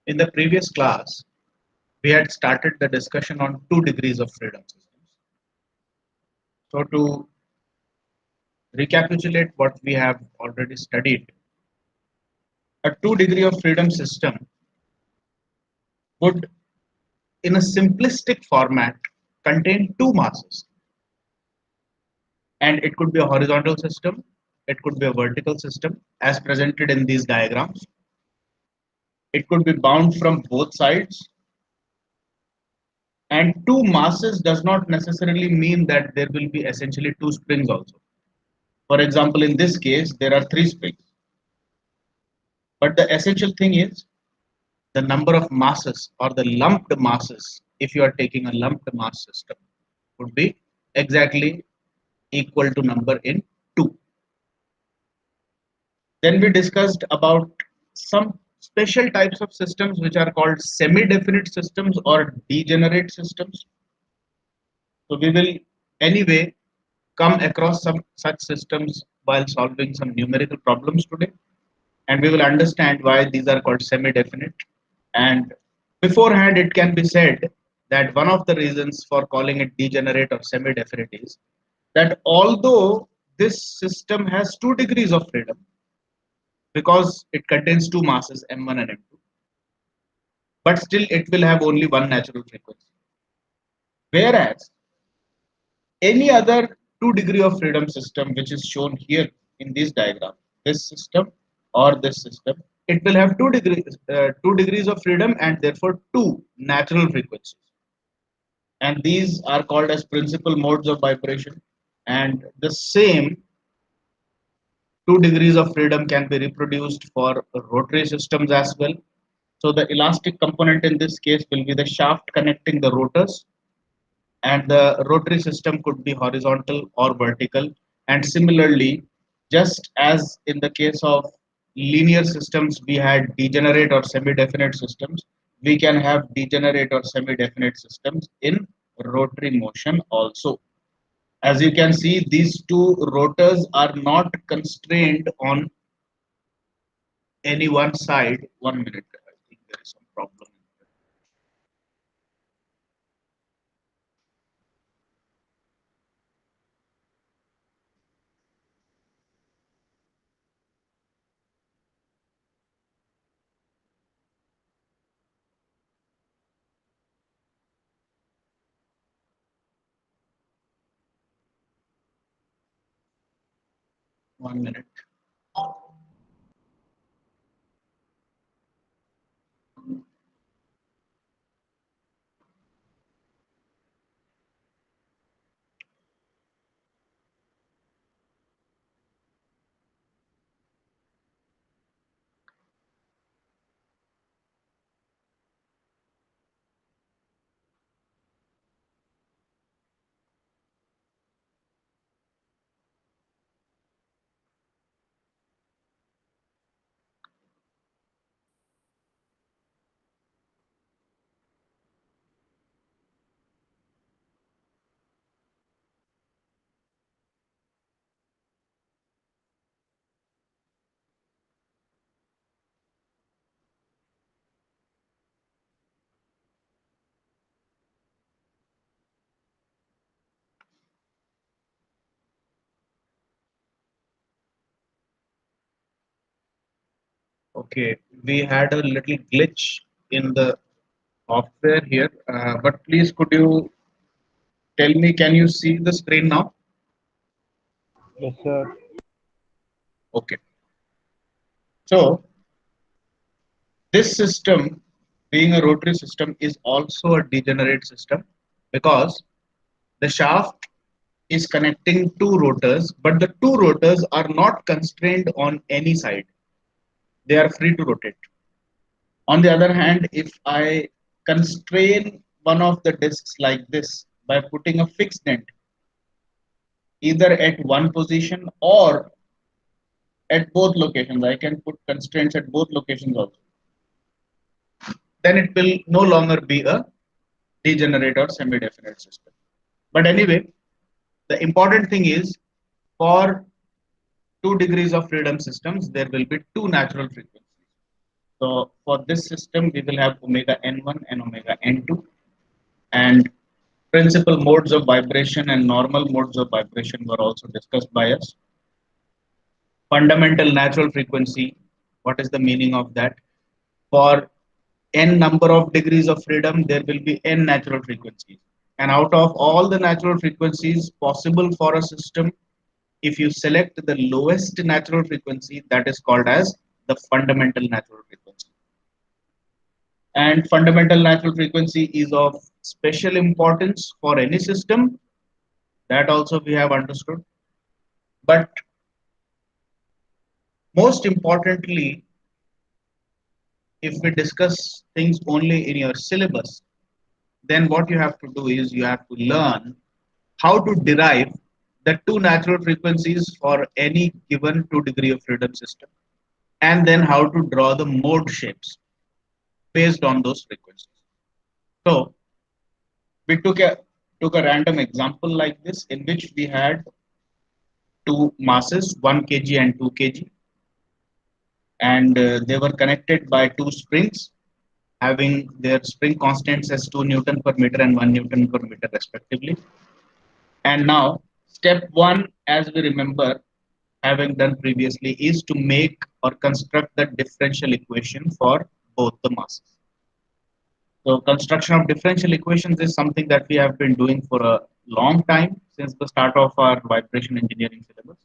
In the previous class, we had started the discussion on 2 degrees of freedom systems. So, to recapitulate what we have already studied, a 2 degree of freedom system would, in a simplistic format, contain two masses, and it could be a horizontal system, it could be a vertical system, as presented in these diagrams. It could be bound from both sides, and two masses does not necessarily mean that there will be essentially two springs also. For example, in this case, there are three springs. But the essential thing is the number of masses or the lumped masses, if you are taking a lumped mass system, would be exactly equal to number in 2. Then we discussed about some special types of systems which are called semi-definite systems or degenerate systems. So we will anyway come across some such systems while solving some numerical problems today, and we will understand why these are called semi-definite. And beforehand, it can be said that one of the reasons for calling it degenerate or semi-definite is that although this system has 2 degrees of freedom because it contains two masses m1 and m2, but still it will have only one natural frequency. Whereas any other 2 degree of freedom system which is shown here in this diagram, this system or this system, it will have 2 degrees of freedom and therefore two natural frequencies, and these are called as principal modes of vibration. And the same 2 degrees of freedom can be reproduced for rotary systems as well. So the elastic component in this case will be the shaft connecting the rotors, and the rotary system could be horizontal or vertical. And similarly, just as in the case of linear systems we had degenerate or semi-definite systems, we can have degenerate or semi-definite systems in rotary motion also. As you can see, these two rotors are not constrained on any one side. 1 minute, I think there is some problem. 1 minute. Okay, we had a little glitch in the software here, but please could you tell me, can you see the screen now? Yes, sir. Okay, so this system, being a rotary system, is also a degenerate system because the shaft is connecting two rotors, but the two rotors are not constrained on any side. They are free to rotate. On the other hand, if I constrain one of the discs like this by putting a fixed end either at one position or at both locations, I can put constraints at both locations also, then it will no longer be a degenerate or semi-definite system. But anyway, the important thing is for 2 degrees of freedom systems, there will be two natural frequencies. So for this system, we will have omega n1 and omega n2, and principal modes of vibration and normal modes of vibration were also discussed by us. Fundamental natural frequency, what is the meaning of that? For n number of degrees of freedom, there will be n natural frequencies. And out of all the natural frequencies possible for a system, if you select the lowest natural frequency, that is called as the fundamental natural frequency. And fundamental natural frequency is of special importance for any system, that also we have understood. But most importantly, if we discuss things only in your syllabus, then what you have to do is you have to learn how to derive the two natural frequencies for any given 2 degree of freedom system, and then how to draw the mode shapes based on those frequencies. So we took a random example like this in which we had two masses, 1 kg and 2 kg, and they were connected by two springs having their spring constants as 2 Newton per meter and 1 Newton per meter respectively. And now, step one, as we remember, having done previously, is to make or construct the differential equation for both the masses. So, construction of differential equations is something that we have been doing for a long time since the start of our vibration engineering syllabus.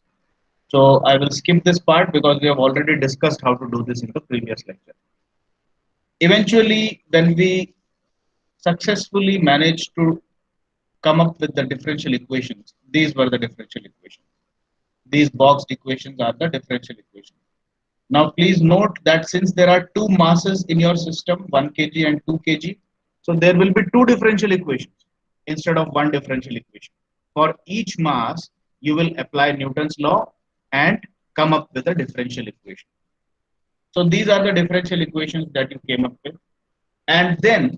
So, I will skip this part because we have already discussed how to do this in the previous lecture. Eventually, when we successfully managed to come up with the differential equations, these were the differential equations. These boxed equations are the differential equations. Now, please note that since there are two masses in your system, 1 kg and 2 kg, so there will be two differential equations instead of one differential equation. For each mass, you will apply Newton's law and come up with a differential equation. So these are the differential equations that you came up with. And then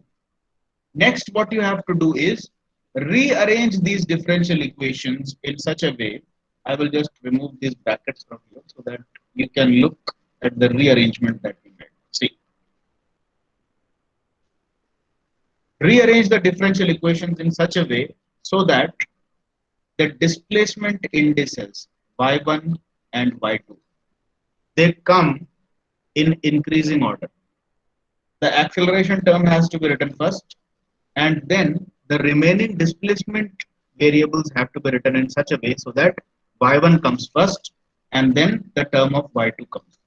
next, what you have to do is rearrange these differential equations in such a way. I will just remove these brackets from here so that you can look at the rearrangement that we made. See, rearrange the differential equations in such a way so that the displacement indices y1 and y2, they come in increasing order. The acceleration term has to be written first, and then the remaining displacement variables have to be written in such a way so that y1 comes first and then the term of y2 comes.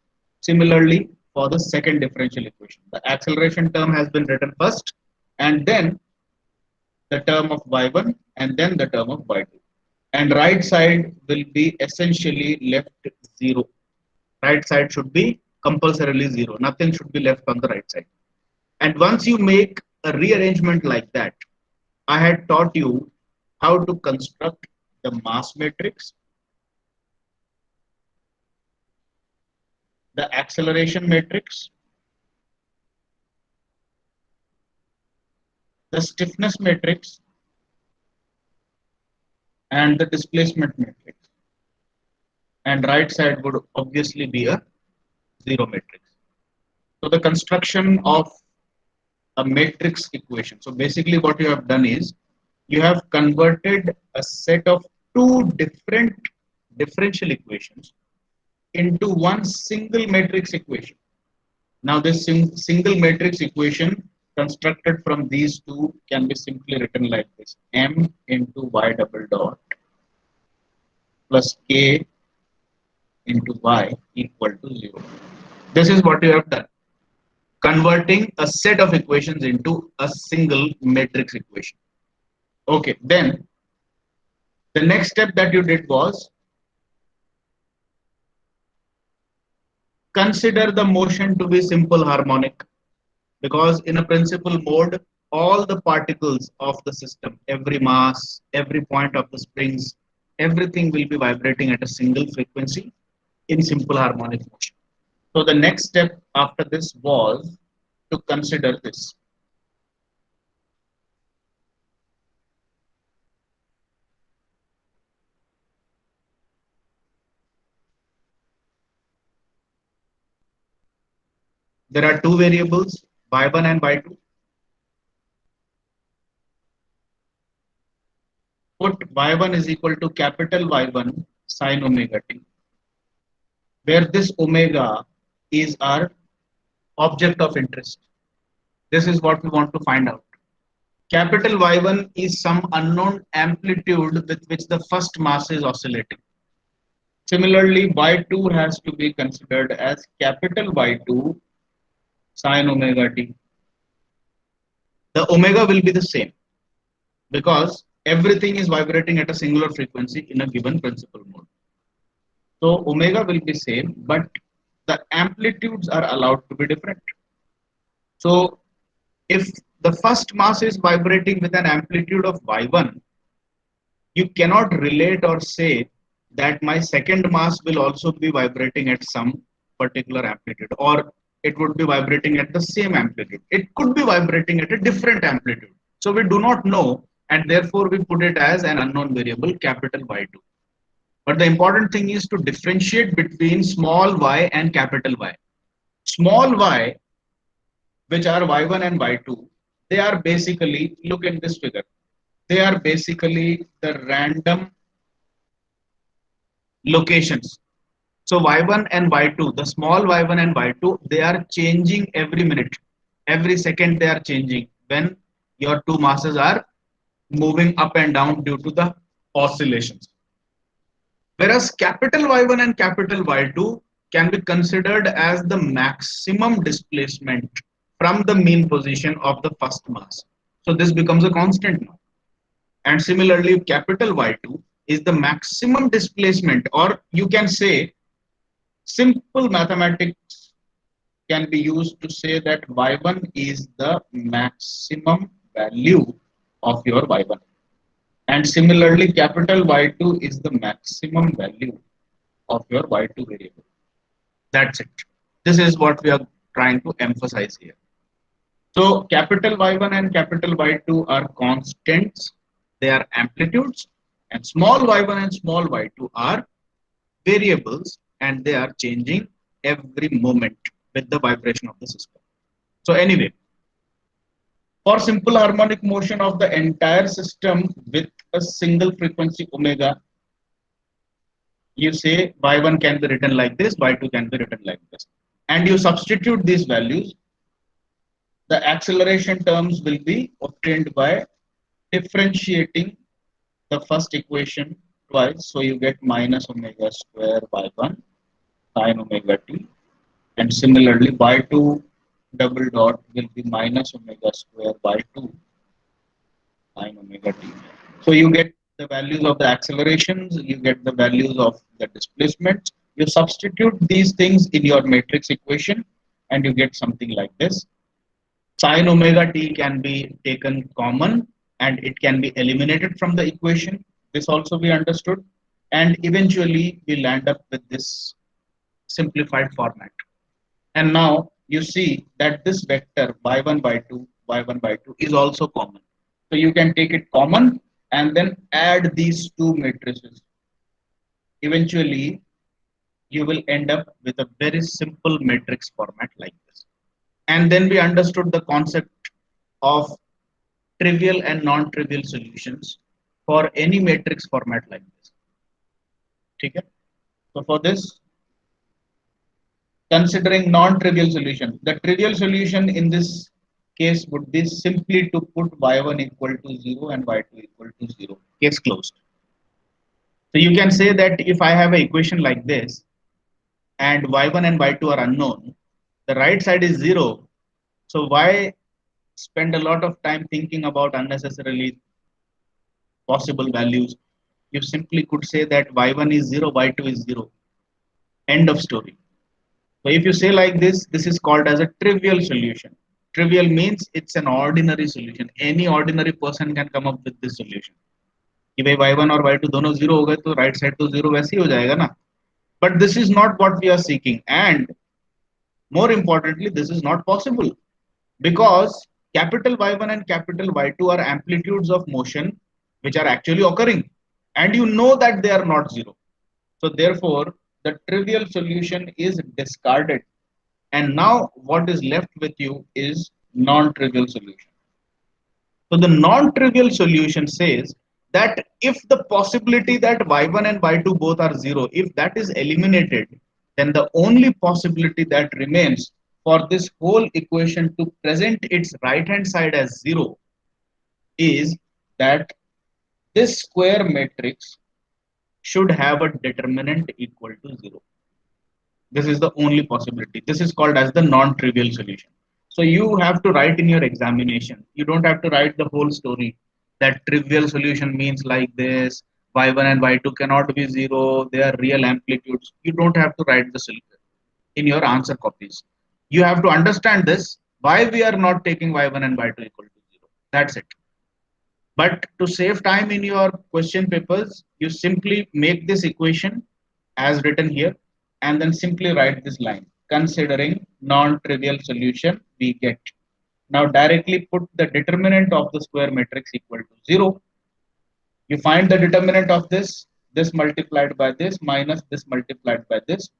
Similarly, for the second differential equation, the acceleration term has been written first and then the term of y1 and then the term of y2. And right side will be essentially left zero. Right side should be compulsorily zero. Nothing should be left on the right side. And once you make a rearrangement like that, I had taught you how to construct the mass matrix, the acceleration matrix, the stiffness matrix, and the displacement matrix. And right side would obviously be a zero matrix. So the construction of a matrix equation. So basically what you have done is you have converted a set of two different differential equations into one single matrix equation. Now this single matrix equation constructed from these two can be simply written like this: m into y double dot plus k into y equal to 0. This is what you have done, converting a set of equations into a single matrix equation. Okay, then the next step that you did was consider the motion to be simple harmonic, because in a principal mode, all the particles of the system, every mass, every point of the springs, everything will be vibrating at a single frequency in simple harmonic motion. So the next step after this was to consider this. There are two variables, y1 and y2. Put y1 is equal to capital Y1 sine omega t, where this omega is our object of interest. This is what we want to find out. Capital Y1 is some unknown amplitude with which the first mass is oscillating. Similarly, Y2 has to be considered as capital Y2 sine omega t. The omega will be the same because everything is vibrating at a singular frequency in a given principal mode. So omega will be same, but the amplitudes are allowed to be different. So if the first mass is vibrating with an amplitude of y1, you cannot relate or say that my second mass will also be vibrating at some particular amplitude, or it would be vibrating at the same amplitude. It could be vibrating at a different amplitude. So we do not know, and therefore we put it as an unknown variable, capital Y2. But the important thing is to differentiate between small y and capital Y. Small y, which are y1 and y2, they are basically, look in this figure, they are basically the random locations. So y1 and y2, the small y1 and y2, they are changing every minute. Every second they are changing when your two masses are moving up and down due to the oscillations. Whereas capital Y1 and capital Y2 can be considered as the maximum displacement from the mean position of the first mass. So this becomes a constant now. And similarly, capital Y2 is the maximum displacement, or you can say simple mathematics can be used to say that Y1 is the maximum value of your Y1. And similarly, capital Y2 is the maximum value of your Y2 variable. That's it. This is what we are trying to emphasize here. So capital Y1 and capital Y2 are constants. They are amplitudes. And small y1 and small y2 are variables, and they are changing every moment with the vibration of the system. So anyway, for simple harmonic motion of the entire system with a single frequency omega, you say y1 can be written like this, y2 can be written like this. And you substitute these values, the acceleration terms will be obtained by differentiating the first equation twice. So you get minus omega square y1 sine omega t, and similarly y2 double dot will be minus omega square y2 sine omega t. So you get the values of the accelerations, you get the values of the displacements. You substitute these things in your matrix equation and you get something like this. Sine omega t can be taken common and it can be eliminated from the equation. This also we understood. And eventually we land up with this simplified format. And now you see that this vector y1 by2 y1 by2 is also common. So you can take it common and then add these two matrices. Eventually you will end up with a very simple matrix format like this. And then we understood the concept of trivial and non-trivial solutions for any matrix format like this. Okay? So for this, considering non-trivial solution, the trivial solution in this case would be simply to put y1 equal to 0 and y2 equal to 0. Case closed. So you can say that if I have an equation like this and y1 and y2 are unknown, the right side is 0. So why spend a lot of time thinking about unnecessarily possible values? You simply could say that y1 is 0, y2 is 0. End of story. So if you say like this is called as a trivial solution. Trivial means it's an ordinary solution. Any ordinary person can come up with this solution. कि भाई y1 और y2 दोनों 0 हो गए तो right side तो 0 वैसे ही हो जाएगा ना. But this is not what we are seeking, and more importantly this is not possible because capital Y1 and capital Y2 are amplitudes of motion which are actually occurring, and you know that they are not 0. So therefore the trivial solution is discarded And now what is left with you is non-trivial solution. So the non-trivial solution says that if the possibility that y1 and y2 both are 0, if that is eliminated, then the only possibility that remains for this whole equation to present its right hand side as 0 is that this square matrix should have a determinant equal to 0. This is the only possibility. This is called as the non-trivial solution. So you have to write in your examination. You don't have to write the whole story. That trivial solution means like this. Y1 and Y2 cannot be 0. They are real amplitudes. You don't have to write the solution in your answer copies. You have to understand this. Why we are not taking Y1 and Y2 equal to 0. That's it. But to save time in your question papers, you simply make this equation as written here and then simply write this line. Considering non-trivial solution, we get. Now directly put the determinant of the square matrix equal to 0. You find the determinant of this multiplied by this minus this multiplied by this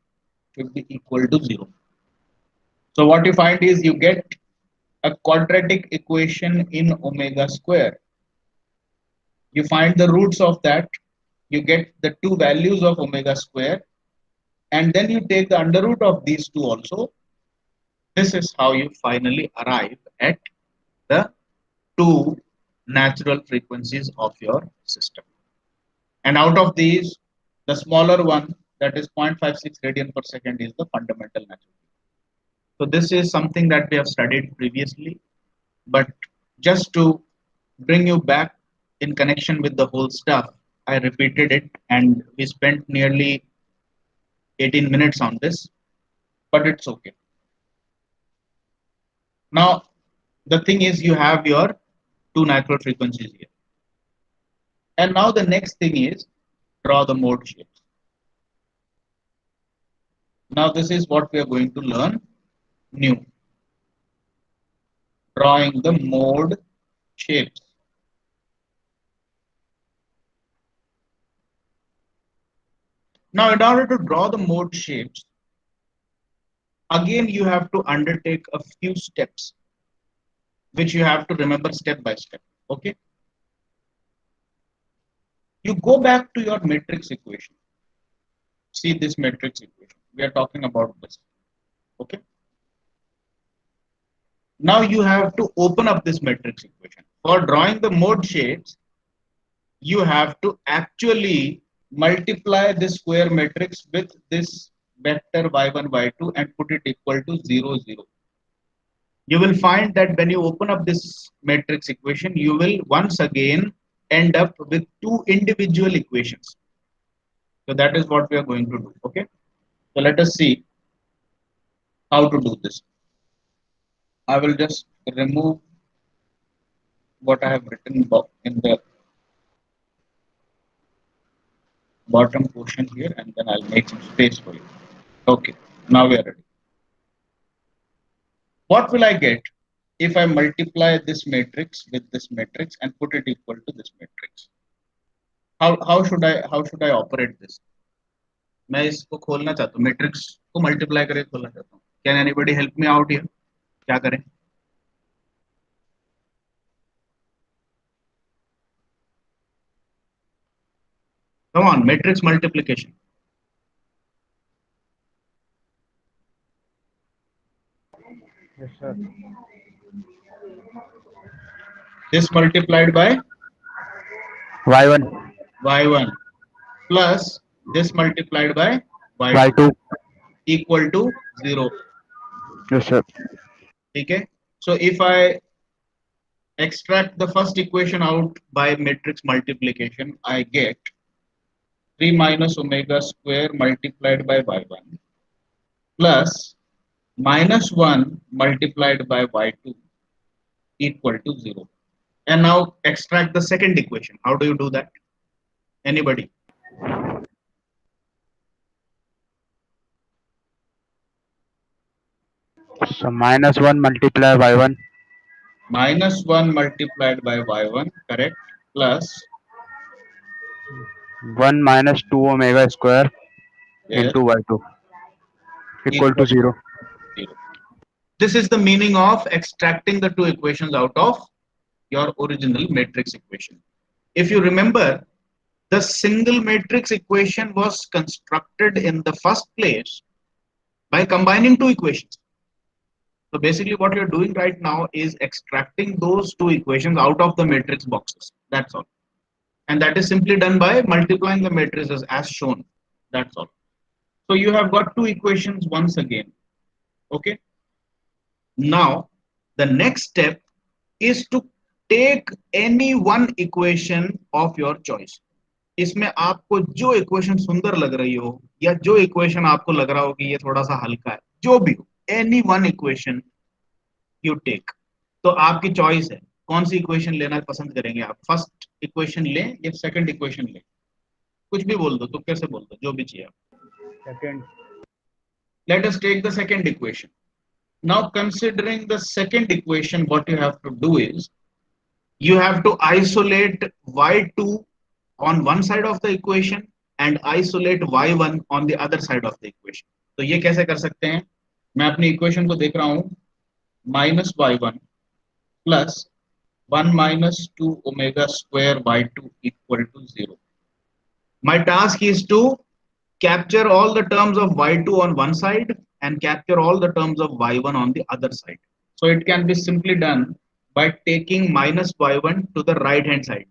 should be equal to 0. So what you find is you get a quadratic equation in omega square. You find the roots of that, you get the two values of omega square, and then you take the under root of these two also. This is how you finally arrive at the two natural frequencies of your system. And out of these, the smaller one, that is 0.56 radian per second, is the fundamental natural frequency. So this is something that we have studied previously, but just to bring you back in connection with the whole stuff, I repeated it and we spent nearly 18 minutes on this, but it's okay. Now, the thing is, you have your two natural frequencies here. And now the next thing is draw the mode shapes. Now, this is what we are going to learn new. Drawing the mode shapes. Now, in order to draw the mode shapes, again, you have to undertake a few steps, which you have to remember step by step. Okay. You go back to your matrix equation. See this matrix equation. We are talking about this. Okay. Now you have to open up this matrix equation. For drawing the mode shapes, you have to actually multiply this square matrix with this vector y1, y2 and put it equal to 0, 0. You will find that when you open up this matrix equation, you will once again end up with two individual equations. So that is what we are going to do. Okay. So let us see how to do this. I will just remove what I have written in the bottom portion here, and then I'll make some space for you. Okay, now we are ready. What will I get if I multiply this matrix with this matrix and put it equal to this matrix? How should I operate this? मैं इसको खोलना चाहता हूँ, matrix को multiply करके खोलना चाहता हूँ. Can anybody help me out here? क्या करें? Come on, matrix multiplication. Yes, sir. This multiplied by Y1, y1 plus this multiplied by y2 Y2. equal to 0. Yes, sir. Okay. So if I extract the first equation out by matrix multiplication, I get 3 minus omega square multiplied by y1 plus minus 1 multiplied by y2 equal to 0. And now extract the second equation. How do you do that? Anybody? So -1 multiply Y1, Minus 1 multiplied by y1, correct, plus 1 minus 2 omega square yes, into Y2 equal to equal to 0. 0. This is the meaning of extracting the two equations out of your original matrix equation. If you remember, the single matrix equation was constructed in the first place by combining two equations. So basically what you're doing right now is extracting those two equations out of the matrix boxes. That's all. And that is simply done by multiplying the matrices as shown. That's all. So you have got two equations once again. Okay. Now, the next step is to take any one equation of your choice. इसमें आपको जो equation सुंदर लग रही हो या जो equation आपको लग रहा हो कि ये थोड़ा सा हल्का है, जो भी हो, any one equation you take. तो आपकी चॉइस है कौन सी इक्वेशन लेना पसंद करेंगे आप. फर्स्ट इक्वेशन लें या सेकंड इक्वेशन लें, कुछ भी बोल दो, तो कैसे बोल दो, जो भी चाहिए आप. Second. Let us take the second equation. Now considering the second equation, what you have to do is you have to isolate y2 on one side of the equation and isolate y1 on the other side of the equation. तो ये कैसे कर सकते हैं. मैं अपनी equation को देख रहा हूं, minus y1 plus 1 minus 2 omega square y2 equal to 0. My task is to capture all the terms of y2 on one side and capture all the terms of y1 on the other side. So it can be simply done by taking minus y1 to the right hand side.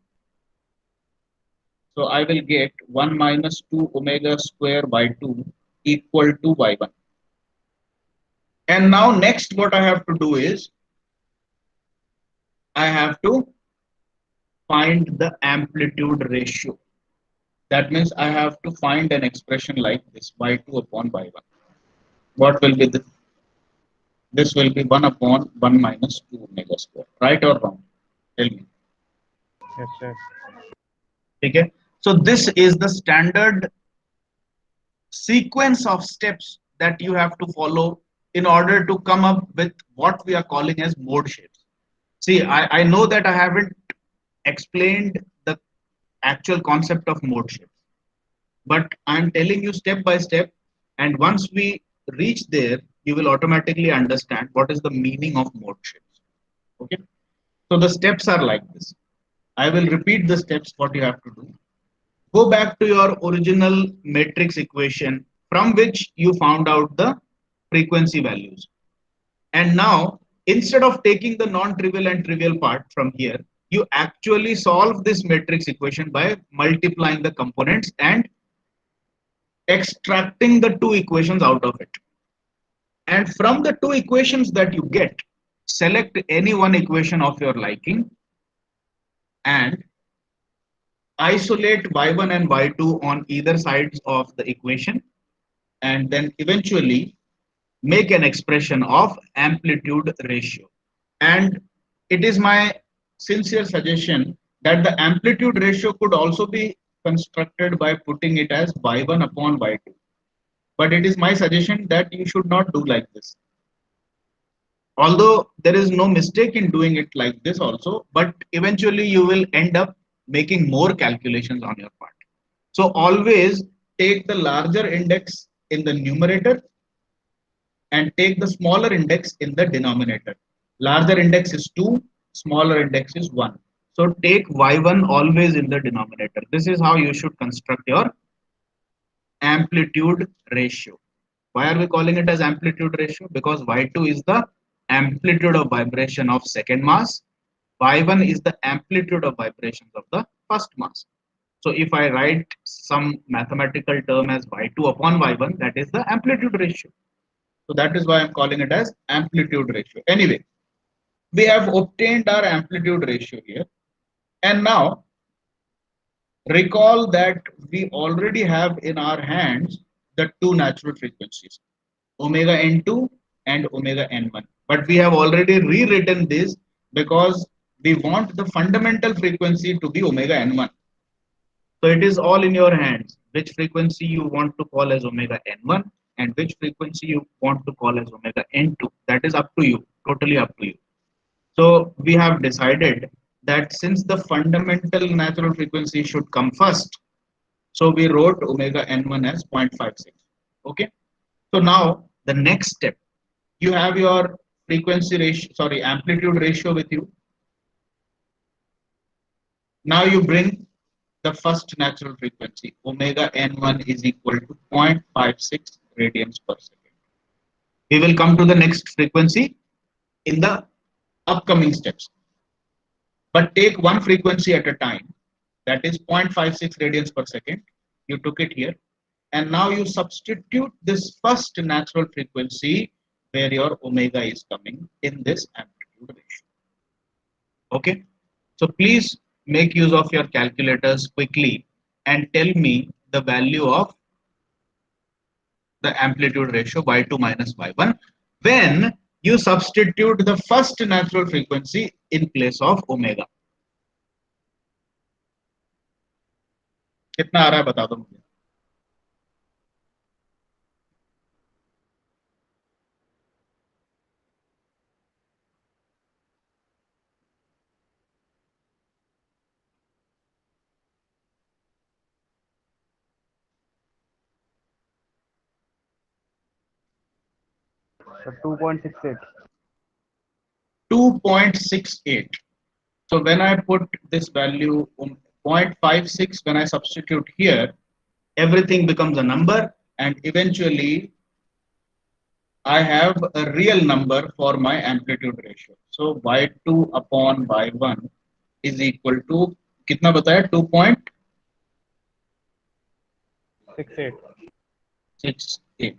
So I will get 1 minus 2 omega square y2 equal to y1. And now next what I have to do is I have to find the amplitude ratio. That means I have to find an expression like this, y2 upon y1. What will be this will be 1 upon 1 minus 2 omega square. Right or wrong? Tell me. Yes, sir. Okay. So this is the standard sequence of steps that you have to follow in order to come up with what we are calling as mode shapes. See, I know that I haven't explained the actual concept of mode shapes, but I'm telling you step by step, and once we reach there, you will automatically understand what is the meaning of mode shapes. Okay. So the steps are like this. I will repeat the steps what you have to do. Go back to your original matrix equation from which you found out the frequency values. And now, instead of taking the non-trivial and trivial part from here, you actually solve this matrix equation by multiplying the components and extracting the two equations out of it. And from the two equations that you get, select any one equation of your liking and isolate y1 and y2 on either sides of the equation, and then eventually make an expression of amplitude ratio. And it is my sincere suggestion that the amplitude ratio could also be constructed by putting it as y1 upon y2. But it is my suggestion that you should not do like this. Although there is no mistake in doing it like this also, but eventually you will end up making more calculations on your part. So always take the larger index in the numerator and take the smaller index in the denominator. Larger index is 2, smaller index is 1. So take y1 always in the denominator. This is how you should construct your amplitude ratio. Why are we calling it as amplitude ratio? Because y2 is the amplitude of vibration of second mass, y1 is the amplitude of vibrations of the first mass. So if I write some mathematical term as y2 upon y1, that is the amplitude ratio. So that is why I'm calling it as amplitude ratio. Anyway, we have obtained our amplitude ratio here. And now recall that we already have in our hands the two natural frequencies, omega n2 and omega n1. But we have already rewritten this because we want the fundamental frequency to be omega n1. So it is all in your hands which frequency you want to call as omega n1 and which frequency you want to call as omega n2. That is up to you, totally up to you. So we have decided that since the fundamental natural frequency should come first, so we wrote omega n1 as 0.56. Okay. So now the next step, you have your frequency ratio, sorry, amplitude ratio with you. Now you bring the first natural frequency. Omega n1 is equal to 0.56 radians per second. We will come to the next frequency in the upcoming steps. But take one frequency at a time. That is 0.56 radians per second. You took it here. And now you substitute this first natural frequency where your omega is coming in this amplitude ratio. Okay. So please make use of your calculators quickly and tell me the value of the amplitude ratio y2 minus y1 when you substitute the first natural frequency in place of omega. कितना आ रहा है बता दो मुझे. So 2.68. 2.68. So when I put this value 0.56, when I substitute here, everything becomes a number, and eventually I have a real number for my amplitude ratio. So y2 upon y1 is equal to कितना बताया 68. 2.68.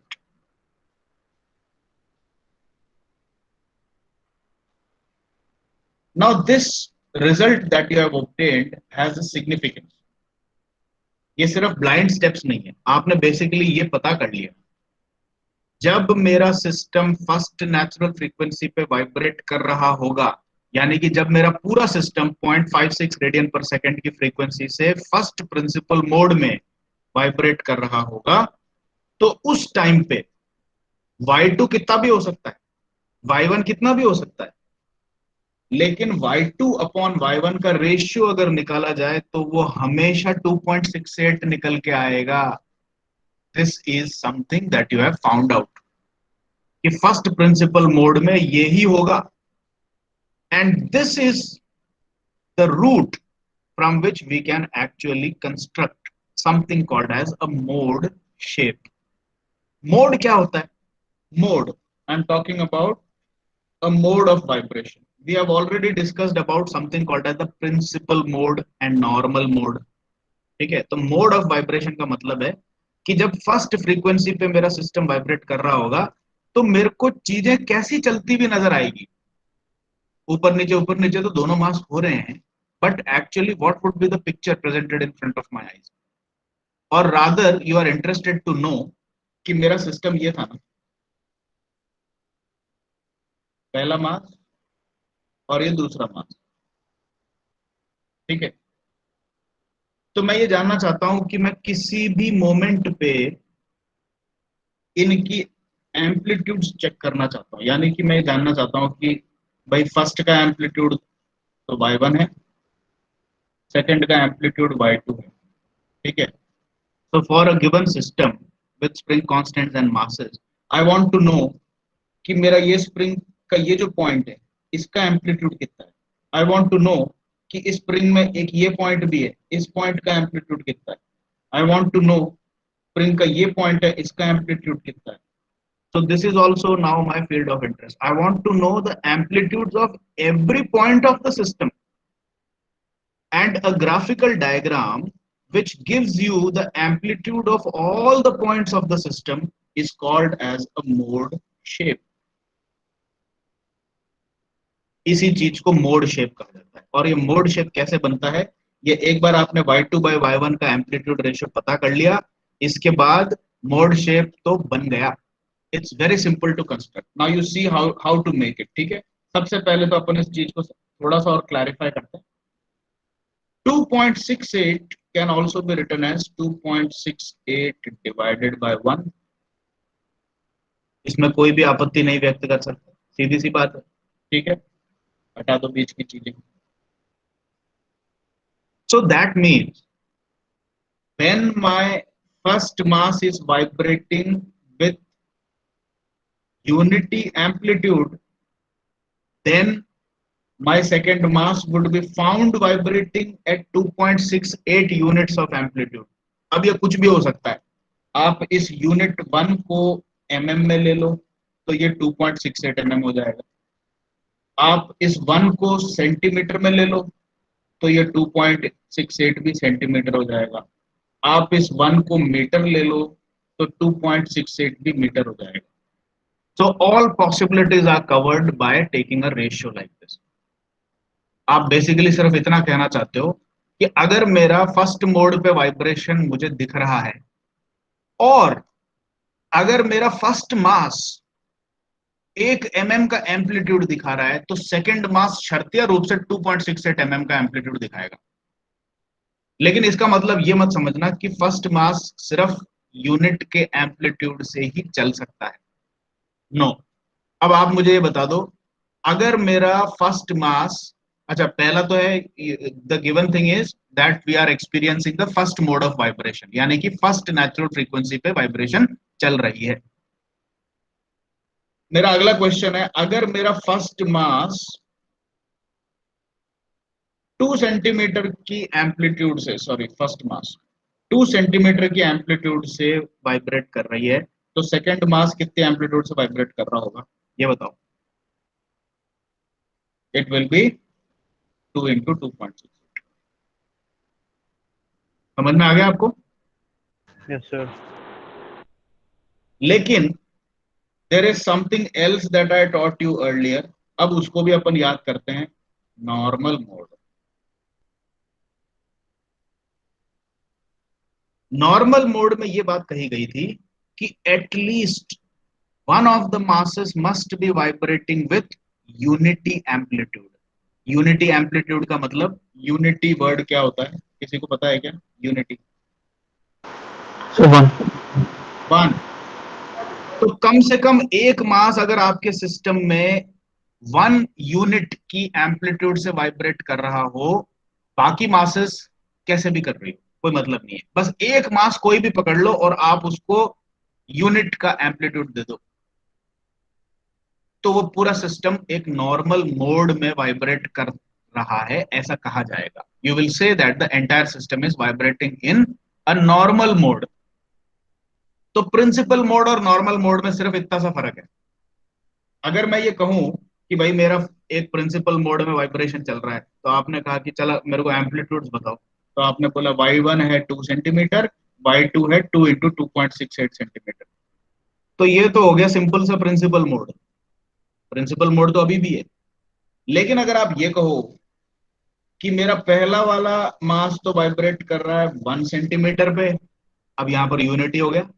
Now this result that you have obtained has a significance. ये सिर्फ blind steps नहीं है, आपने basically ये पता कर लिया जब मेरा सिस्टम फर्स्ट नेचुरल फ्रीक्वेंसी पे वाइब्रेट कर रहा होगा, यानी कि जब मेरा पूरा सिस्टम 0.56 रेडियन पर सेकंड की फ्रीक्वेंसी से फर्स्ट प्रिंसिपल मोड में वाइब्रेट कर रहा होगा, तो उस टाइम पे y2 कितना भी हो सकता है, y1 कितना भी हो सकता है, लेकिन y2 अपॉन y1 का रेशियो अगर निकाला जाए तो वो हमेशा 2.68 निकल के आएगा. This is something that you have found out कि फर्स्ट प्रिंसिपल मोड में यही होगा, and this is the route from which we can actually construct something called as a mode shape. Mode क्या होता है? Mode, I am talking about a mode of vibration. We have already discussed about something called as the principal mode and normal mode. ठीक है, तो mode of vibration का मतलब है कि जब फर्स्ट फ्रीक्वेंसी पे मेरा सिस्टम वाइब्रेट कर रहा होगा तो मेरे को चीजें कैसी चलती हुई नजर आएगी. ऊपर नीचे तो दोनों मास हो रहे हैं, but actually what would be the picture presented in front of my eyes, और rather you are interested to know कि मेरा सिस्टम ये था ना, पहला मास और ये दूसरा मास. ठीक है, तो मैं ये जानना चाहता हूं कि मैं किसी भी मोमेंट पे इनकी एम्पलीट्यूड्स चेक करना चाहता हूं, यानी कि मैं जानना चाहता हूं कि भाई फर्स्ट का एम्पलीट्यूड तो y1 है, सेकंड का एम्पलीट्यूड y2 है. ठीक है, so for a given system with spring constants and masses, I want to know कि मेरा ये स्प्रिंग का ये जो पॉइंट है इसका एम्पलीट्यूड कितना है. आई वांट टू नो कि इस स्प्रिंग में एक ये पॉइंट भी है, इस पॉइंट का एम्पलीट्यूड कितना है. I want to know spring का ये पॉइंट है, इसका एम्पलीट्यूड कितना है. So this is also now my field of interest. I want to know the amplitudes of every point of the system, and a graphical diagram which gives you the amplitude of all the points of the system is called as a mode shape. इसी चीज को mode shape कहा जाता है. और ये mode shape कैसे बनता है, ये एक बार आपने y2 by y1 का एम्पलीट्यूड रेशियो पता कर लिया, इसके बाद मोड शेप तो बन गया. It's very simple to construct. Now you see how to make it. ठीक है, सबसे पहले तो अपन इस चीज को थोड़ा सा और क्लैरिफाई करते हैं. 2.68 can also be written as 2.68 divided by 1. इसमें कोई भी आपत्ति नहीं व्यक्त कर सकता, सीधी सी बात है. ठीक है, हटा दो बीच की चीजें. So that means when my first mass is vibrating with unity amplitude, then my second mass would be found vibrating at 2.68 units of amplitude. अब ये कुछ भी हो सकता है, आप इस यूनिट 1 को mm में ले लो तो ये 2.68 mm हो जाएगा, आप इस 1 को सेंटीमीटर में ले लो तो ये 2.68 भी सेंटीमीटर हो जाएगा, आप इस 1 को मीटर ले लो तो 2.68 भी मीटर हो जाएगा. So all possibilities are covered by taking a ratio like this. आप बेसिकली सिर्फ इतना कहना चाहते हो कि अगर मेरा फर्स्ट मोड पे वाइब्रेशन मुझे दिख रहा है और अगर मेरा फर्स्ट मास 1 mm का एम्पलीट्यूड दिखा रहा है तो सेकंड मास शर्तिया रूप से 2.68 mm का एम्पलीट्यूड दिखाएगा. लेकिन इसका मतलब ये मत समझना कि फर्स्ट मास सिर्फ यूनिट के एम्पलीट्यूड से ही चल सकता है. नो. अब आप मुझे ये बता दो, अगर मेरा फर्स्ट मास, अच्छा पहला तो है, the given thing is that we are experiencing the first mode of vibration, यानी कि फर्स्ट नेचुरल फ्रीक्वेंसी पे वाइब्रेशन चल रही है. मेरा अगला क्वेश्चन है, अगर मेरा फर्स्ट मास 2 सेंटीमीटर की एम्पलीट्यूड से, सॉरी फर्स्ट मास 2 सेंटीमीटर की एम्पलीट्यूड से वाइब्रेट कर रही है तो सेकंड मास कितने एम्पलीट्यूड से वाइब्रेट कर रहा होगा, ये बताओ. It will be 2 into 2.6. समझ में आ गया आपको? Yes sir. लेकिन there is something else that I taught you earlier, अब उसको भी अपन याद करते हैं. Normal mode. नॉर्मल मोड में ये बात कही गई थी कि at least one of the masses must be vibrating with unity amplitude. Unity amplitude का मतलब, यूनिटी वर्ड क्या होता है, किसी को पता है क्या? Unity So one. वन. तो कम से कम एक मास अगर आपके सिस्टम में 1 यूनिट की एम्पलीट्यूड से वाइब्रेट कर रहा हो, बाकी मासेस कैसे भी कर रही हो कोई मतलब नहीं है, बस एक मास कोई भी पकड़ लो और आप उसको यूनिट का एम्पलीट्यूड दे दो तो वो पूरा सिस्टम एक नॉर्मल मोड में वाइब्रेट कर रहा है, ऐसा कहा जाएगा. You will say that the entire system is vibrating in a normal mode. तो प्रिंसिपल मोड और नॉर्मल मोड में सिर्फ इतना सा फर्क है. अगर मैं ये कहूं कि भाई मेरा एक प्रिंसिपल मोड में वाइब्रेशन चल रहा है तो आपने कहा कि चला मेरे को एम्पलीट्यूड्स बताओ, तो आपने बोला y1 है 2 सेंटीमीटर, y2 है 2 इंटू 2.68 सेंटीमीटर. तो ये तो हो गया सिंपल सा प्रिंसिपल मोड. प्रिंसिपल मोड तो अभी भी है. लेकिन अगर आप ये कहो कि मेरा पहला वाला मास तो वाइब्रेट कर रहा है 1 सेंटीमीटर पे, अब यहां पर यूनिटी हो गया,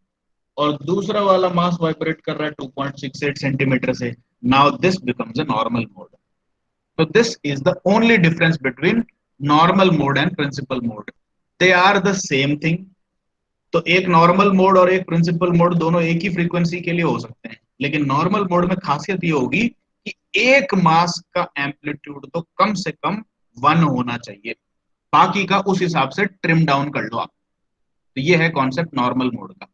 और दूसरा वाला मास वाइब्रेट कर रहा है 2.68 सेंटीमीटर से, now this becomes a normal mode. So this is the only difference between normal mode and principal mode. They are the same thing. तो एक नॉर्मल मोड और एक प्रिंसिपल मोड दोनों एक ही फ्रीक्वेंसी के लिए हो सकते हैं, लेकिन नॉर्मल मोड में खासियत ये होगी कि एक मास का एम्पलीट्यूड तो कम से कम 1 होना चाहिए, बाकी का उस हिसाब से ट्रिम डाउन कर लो आप. तो ये है कॉन्सेप्ट नॉर्मल मोड का.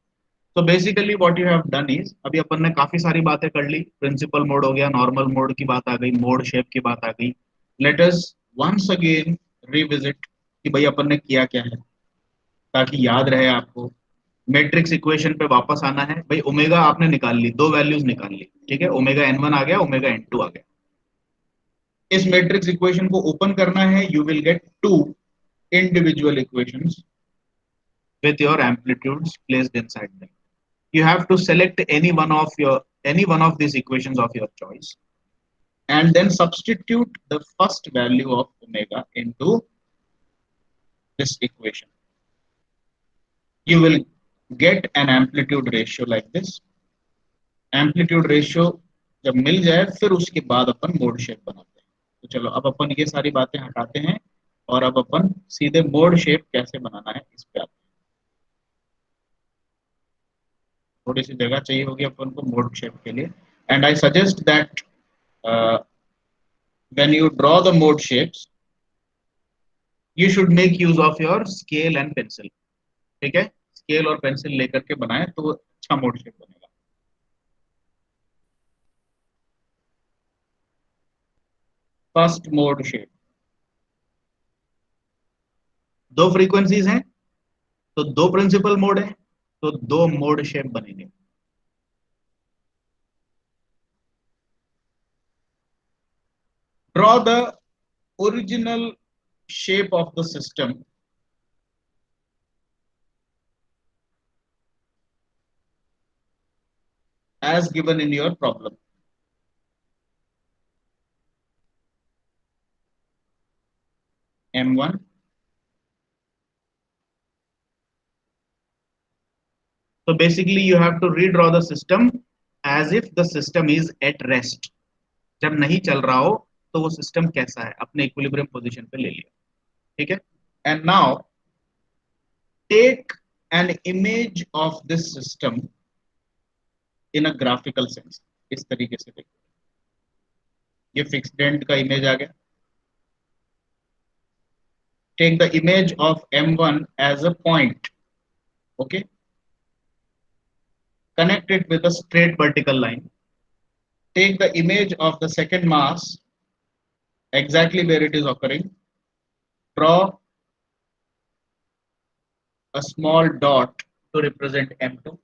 तो basically what you have done is, अभी अपन ने काफी सारी बातें कर ली. प्रिंसिपल मोड हो गया, नॉर्मल मोड की बात आ गई, मोड शेप की बात आ गई. Let us once again revisit कि भाई अपन ने किया क्या है, ताकि याद रहे आपको. मैट्रिक्स इक्वेशन पे वापस आना है. भाई ओमेगा आपने निकाल ली, दो वैल्यूज निकाल ली, ठीक है, ओमेगा n1 आ गया, ओमेगा n2 आ गया. इस मैट्रिक्स इक्वेशन को ओपन करना है, you will get to individual equations with your amplitudes placed inside them. You have to select any one of these equations of your choice and then substitute the first value of omega into this equation. You will get an amplitude ratio like this. Amplitude ratio जब मिल जाए फिर उसके बाद अपन mode shape बनाते हैं. तो चलो अब अपन ये सारी बातें हटाते हैं और अब अपन सीधे मोड शेप कैसे बनाना है इस पे आते हैं. थोड़ी सी जगह चाहिए होगी अपन को मोड शेप के लिए. And I suggest that when you draw the mode shapes you should make use of your scale and pencil. ठीक है, स्केल और पेंसिल लेकर के बनाए तो अच्छा मोड शेप बनेगा. फर्स्ट मोड शेप, दो फ्रीक्वेंसीज हैं तो दो प्रिंसिपल मोड है, तो दो मोड शेप बनेंगे। Draw the original shape of the system as given in your problem. M1. So basically you have to redraw the system as if the system is at rest. जब नहीं चल रहा हो तो वो सिस्टम कैसा है, अपने इक्विलिब्रियम पोजीशन पे ले लिया, ठीक है। And now take an image of this system in a graphical sense. इस तरीके से देखो, ये फिक्स्ड एंड का इमेज आ गया। Take the image of M1 as a point, okay, connect it with a straight vertical line. Take the image of the second mass exactly where it is occurring. Draw a small dot to represent M2,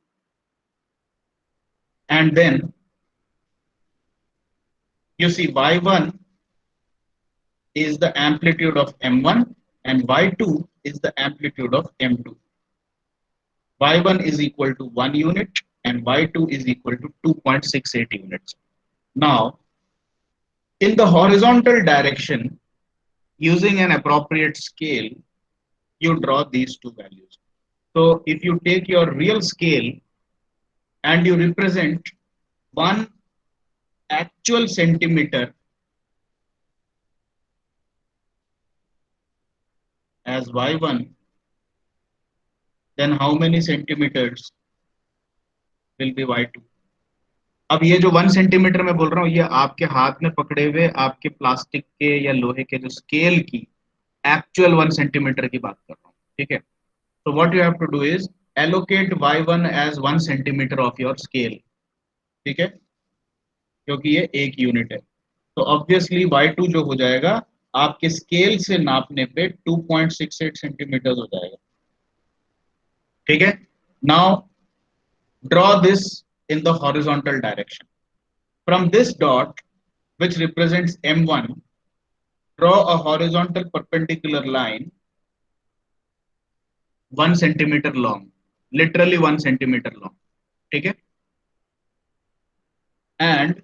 and then you see Y1 is the amplitude of M1 and Y2 is the amplitude of M2. Y1 is equal to 1 unit and Y2 is equal to 2.68 units. Now, in the horizontal direction, using an appropriate scale, you draw these two values. So if you take your real scale and you represent 1 actual centimeter as Y1, then how many centimeters will be Y2? अब ये जो 1 centimetre मैं बोल रहा हूँ, ये आपके हाथ में पकड़े हुए आपके प्लास्टिक के या लोहे के जो स्केल की एक्चुअल 1 सेंटीमीटर की बात कर रहा हूँ, ठीक है। तो what you have to do is allocate Y1 as 1 centimetre of your scale, ठीक है, क्योंकि ये एक यूनिट है। तो ऑब्वियसली Y2 जो हो जाएगा आपके स्केल से नापने पे 2.68 सेंटीमीटर हो जाएगा, ठीक है। Now draw this in the horizontal direction. From this dot, which represents M1, draw a horizontal perpendicular line 1 centimeter long, literally 1 centimeter long, ठीक है। And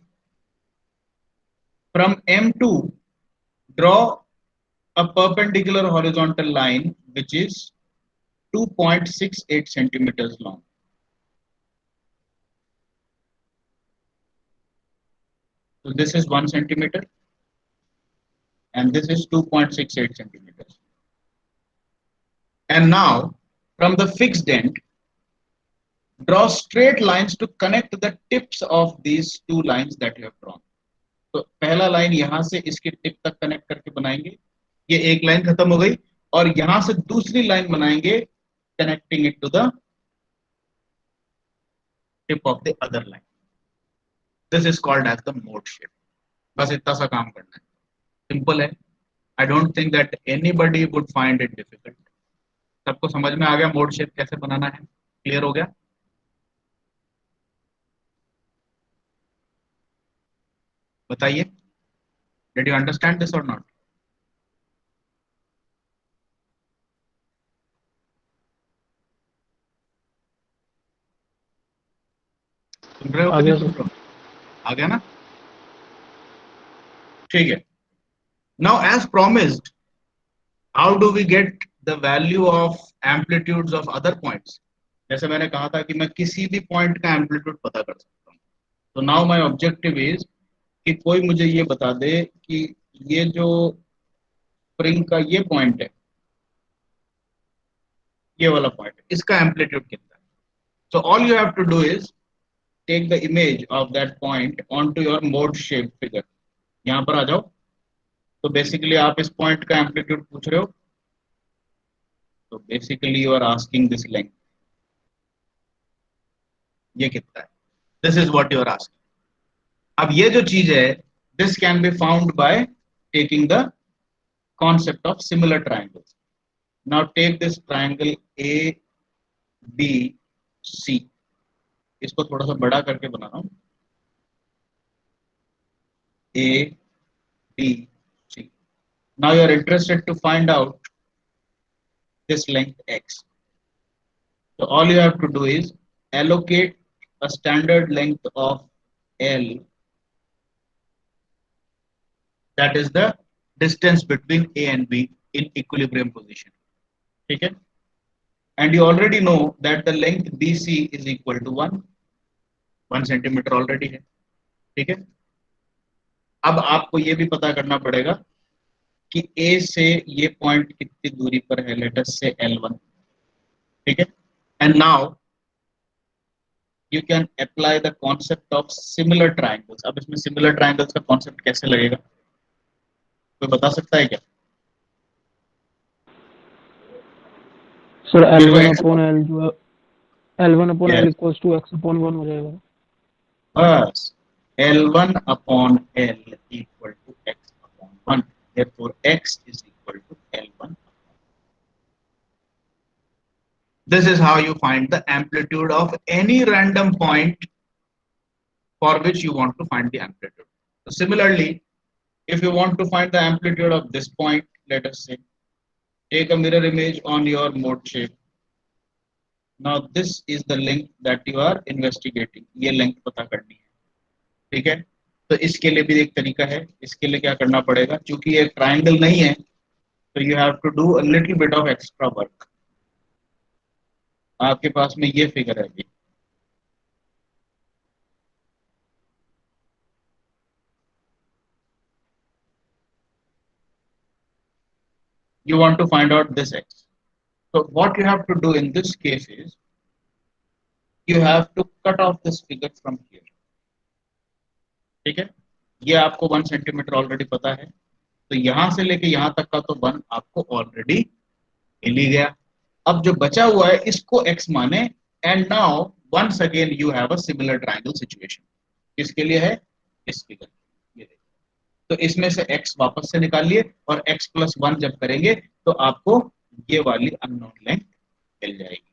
from M2, draw a perpendicular horizontal line which is 2.68 centimeters long. So this is 1 centimeter and this is 2.68 centimeters. And now from the fixed end, draw straight lines to connect the tips of these two lines that you have drawn. तो पहला line यहां से इसके tip तक connect करके बनाएंगे, ये एक लाइन खत्म हो गई, और यहां से दूसरी लाइन बनाएंगे connecting it to the tip of the other line. This is called as the mode shape. बस इतना सा काम करना है, सिंपल है. I don't think that anybody would find it difficult. सबको समझ में आ गया मोड शेप कैसे बनाना है? क्लियर हो गया? बताइए, डिड यू अंडरस्टैंड दिस और नॉट? सुन रहे हो कि नहीं सुन रहे हो? आ गया ना? ठीक है. Now as promised, how do we get the value of amplitudes of other points? जैसे मैंने कहा था कि मैं किसी भी पॉइंट का एम्पलीट्यूड पता कर सकता हूँ. तो नाउ माय ऑब्जेक्टिव इज कि कोई मुझे ये बता दे कि ये जो स्प्रिंग का ये पॉइंट है, ये वाला पॉइंट, इसका एम्पलीट्यूड कितना है. So all you have to do is take the image of that point on to your mode shape figure. यहां पर आ जाओ. तो बेसिकली आप इस पॉइंट का एम्पलीट्यूड पूछ रहे हो, तो basically you are asking this length, ये कितना है. This is what you are asking. अब ये जो चीज है, this can be found by taking the concept of similar triangles. Now take this triangle A B C. इसको थोड़ा सा बड़ा करके बना रहा हूँ. A B C. Now you are interested to find out this length x. So all you have to do is allocate a standard length of L, that is the distance between A and B in equilibrium position. Okay? And you already know that the length BC is equal to 1 centimeter already है. ठीक है. अब आपको ये भी पता करना पड़ेगा कि A से ये पॉइंट कितनी दूरी पर है. लेट अस से L1. ठीक है. And now you can apply the concept of similar triangles. अब इसमें similar triangles का concept कैसे लगेगा? कोई बता सकता है क्या? सर मेरे को L1 x अपॉन L जो L1 upon L yes. Equals to x upon 1 हो जाएगा. बस L1 upon L equal to x upon 1. Therefore, x is equal to L1. This is how you find the amplitude of any random point for which you want to find the amplitude. So similarly, if you want to find the amplitude of this point, let us say, take a mirror image on your mode shape. Now this is the length that you are investigating. ये length पता करनी है. ठीक है. तो इसके लिए भी एक तरीका है. इसके लिए क्या करना पड़ेगा? क्योंकि ये ट्रायंगल नहीं है, तो you have to do a little bit of extra work. आपके पास में ये फिगर है. You want to find out this x. So what you have to do in this case is you have to cut off this figure from here. ठीक है. ये आपको 1 centimetre already पता है, तो यहां से लेके यहां तक का तो 1 आपको ऑलरेडी मिल ही गया. अब जो बचा हुआ है इसको x माने. And now once again you have a similar triangle situation. किसके लिए है? इस फिगर. ये देखिए. तो इसमें से x वापस से निकालिए और x प्लस 1 जब करेंगे तो आपको ये वाली अननोन लेंथ मिल जाएगी.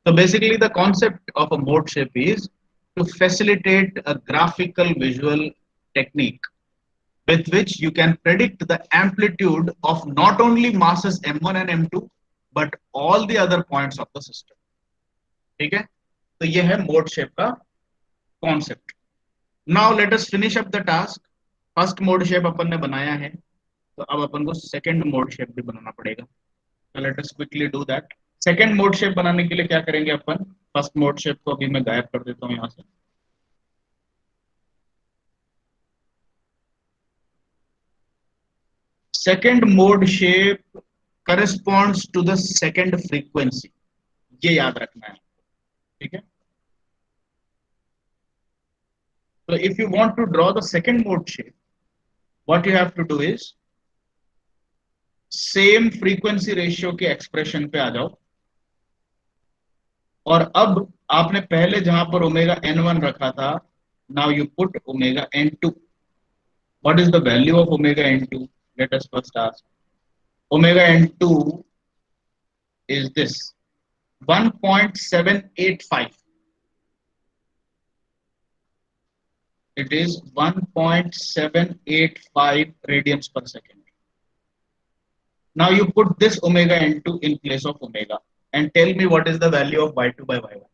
So basically the concept of a mode shape is to facilitate a graphical visual technique with which you can predict the amplitude of not only masses m1 and m2 but all the other points of the system. ठीक है. तो ये है mode shape का concept. Now let us finish up the task. First mode shape अपन ने बनाया है, तो अब अपन को second mode shape भी बनाना पड़ेगा. So let us quickly do that. Second mode shape बनाने के लिए क्या करेंगे अपन? फर्स्ट मोड शेप को अभी मैं गायब कर देता हूं यहां से. Second mode shape corresponds to the second frequency. ये याद रखना है. ठीक है. तो if you want to draw the second mode shape, what you have to do is same frequency ratio के एक्सप्रेशन पे आ जाओ. और अब आपने पहले जहां पर ओमेगा n1 रखा था, now you put omega n2. What is the value of omega n2? Let us first ask. Omega n2 is this 1.785. It is 1.785 radians per second. Now you put this omega n2 in place of omega and tell me what is the value of y2 by y1.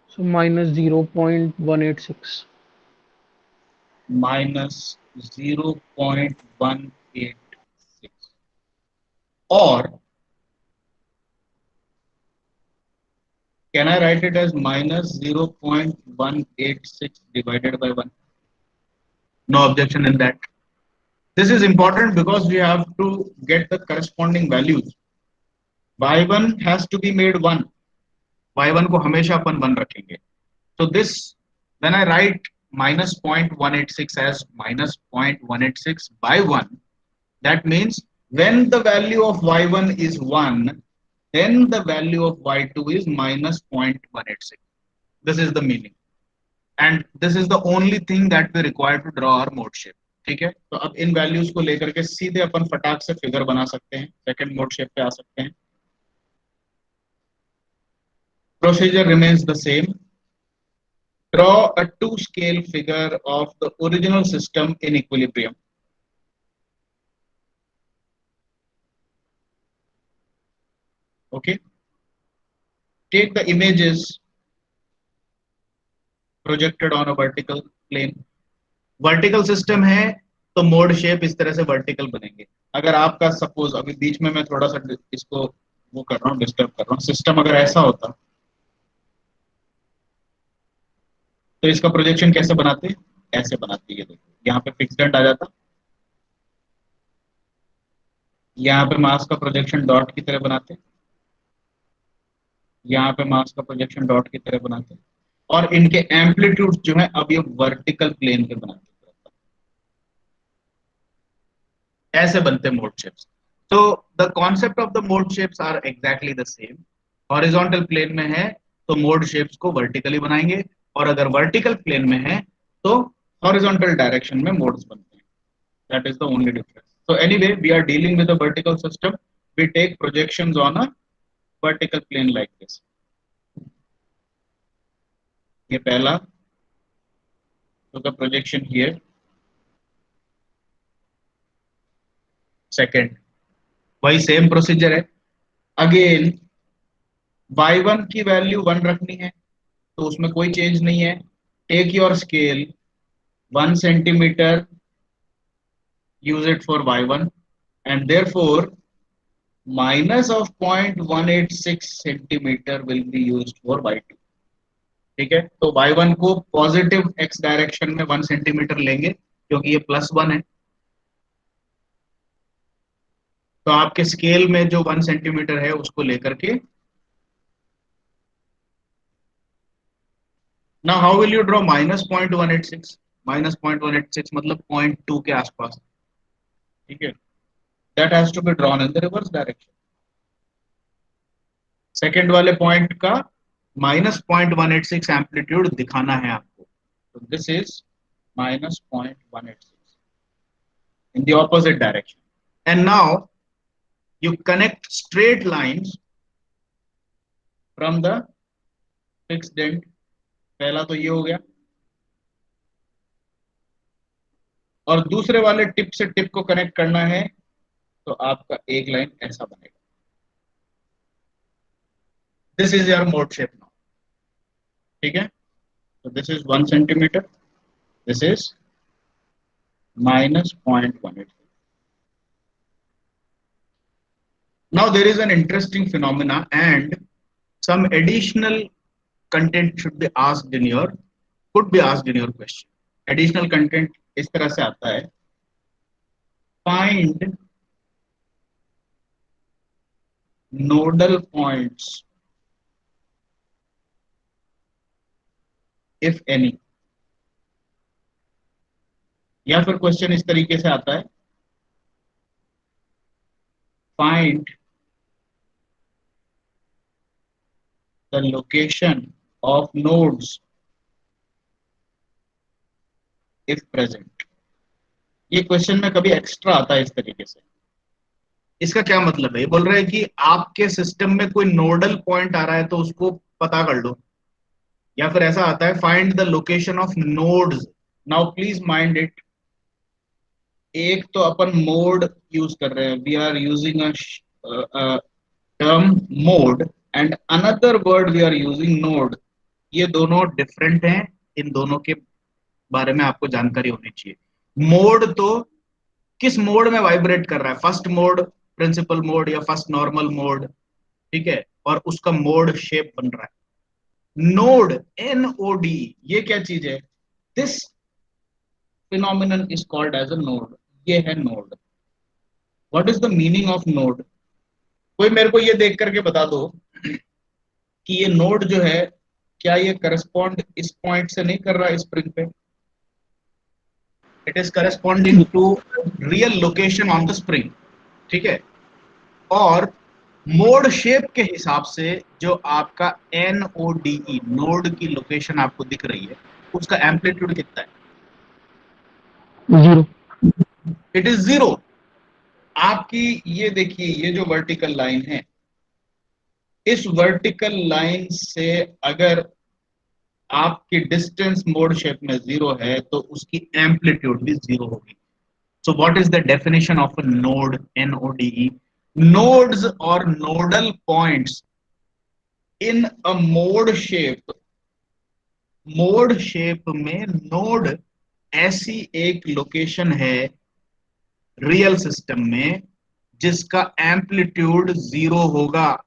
So minus 0.186. Minus 0.186. Or Can I write it as minus 0.186 divided by 1? No objection in that. This is important because we have to get the corresponding values. y1 has to be made 1. y1 को हमेशा अपन 1 रखेंगे. So this, when I write minus 0.186 as minus 0.186 by 1, that means when the value of y1 is 1, then the value of y2 is minus 0.186. This is the meaning. And this is the only thing that we require to draw our mode shape. ठीक है, तो अब इन values को लेकर के सीधे अपन फटाक से फिगर बना सकते हैं, सेकंड मोड शेप पे आ सकते हैं. Procedure remains the same. Draw a two-scale figure of the original system in equilibrium. Okay. Take the images projected on a vertical plane. Vertical system है तो मोड शेप इस तरह से वर्टिकल बनेंगे. अगर आपका सपोज अभी बीच में मैं थोड़ा सा इसको वो कर रहा हूँ, डिस्टर्ब कर रहा हूँ, सिस्टम अगर ऐसा होता तो इसका प्रोजेक्शन कैसे बनाते? ऐसे बनाते. ये देखो, यहाँ पे फिक्स्ड एंड आ जाता, यहाँ पे मास का प्रोजेक्शन डॉट की तरह बनाते, यहाँ पे मास का प्रोजेक्शन डॉट की तरह बनाते, और इनके एम्पलीट्यूड जो है अब ये वर्टिकल प्लेन पे बनाते. ऐसे बनते मोड शेप्स. तो the concept of the mode shapes are exactly the same. Horizontal plane में है तो मोड शेप्स को वर्टिकली बनाएंगे, और अगर वर्टिकल प्लेन में है तो हॉरिजॉन्टल डायरेक्शन में मोड्स बनते हैं. That is the only difference. So anyway, we are dealing with a vertical system. We take projections on a vertical plane like this. ये पहला, so the projection here. Second, वही same procedure है. Again y1 की value 1 रखनी है, तो उसमें कोई चेंज नहीं है. Take your scale 1 centimetre, use it for y1, and therefore minus of 0.186 centimeter will be used for y2. ठीक है, तो y1 को पॉजिटिव x डायरेक्शन में 1 सेंटीमीटर लेंगे क्योंकि ये +1 है. तो आपके स्केल में जो 1 सेंटीमीटर है उसको लेकर के. Now how will you draw minus 0.186? minus 0.186 मतलब 0.2 के आसपास. ठीक है, that has to be drawn in the reverse direction. Second वाले पॉइंट का minus 0.186 एम्पलीट्यूड दिखाना है आपको. तो this is minus 0.186 in the opposite direction. And now you connect straight lines from the fixed end. पहला तो ये हो गया, और दूसरे वाले टिप से टिप को कनेक्ट करना है तो आपका एक लाइन ऐसा बनेगा. This is your mode shape now. ठीक है, तो this is 1 centimetre, this is minus 0.18. Now there is an interesting phenomena and some additional content should be asked in your, could be asked in your question. Additional content इस तरह से आता है, find nodal points if any. या फिर question इस तरीके से आता है, find the location of nodes if present. ये क्वेश्चन में कभी एक्स्ट्रा आता है इस तरीके से. इसका क्या मतलब है? ये बोल रहा है कि आपके सिस्टम में कोई नोडल पॉइंट आ रहा है तो उसको पता कर लो. या फिर ऐसा आता है find the location of nodes. Now please mind it, एक तो अपन मोड यूज कर रहे हैं, we are using a term mode and another word we are using node. ये दोनों डिफरेंट हैं, इन दोनों के बारे में आपको जानकारी होनी चाहिए. मोड तो किस मोड में वाइब्रेट कर रहा है, फर्स्ट मोड, प्रिंसिपल मोड या फर्स्ट नॉर्मल मोड. ठीक है, और उसका मोड शेप बन रहा है. नोड, NOD, ये क्या चीज है? This phenomenon is called as a node. ये है node. What is the meaning of node? कोई मेरे को ये देख करके बता दो कि ये नोड जो है, क्या ये करस्पॉन्ड इस पॉइंट से नहीं कर रहा है स्प्रिंग पे? It is corresponding to real location on the spring, ठीक है। और मोड शेप के हिसाब से जो आपका NODE, नोड की लोकेशन आपको दिख रही है, उसका एम्पलीट्यूड कितना है? 0. It is 0। आपकी ये देखिए, ये जो वर्टिकल लाइन है, इस वर्टिकल लाइन से अगर आपकी डिस्टेंस मोड शेप में 0 है तो उसकी एम्पलीट्यूड भी 0 होगी। So what is the definition of a node, NODE? Nodes और nodal points in a mode shape, mode shape में नोड ऐसी एक लोकेशन है रियल सिस्टम में जिसका एम्पलीट्यूड 0 होगा।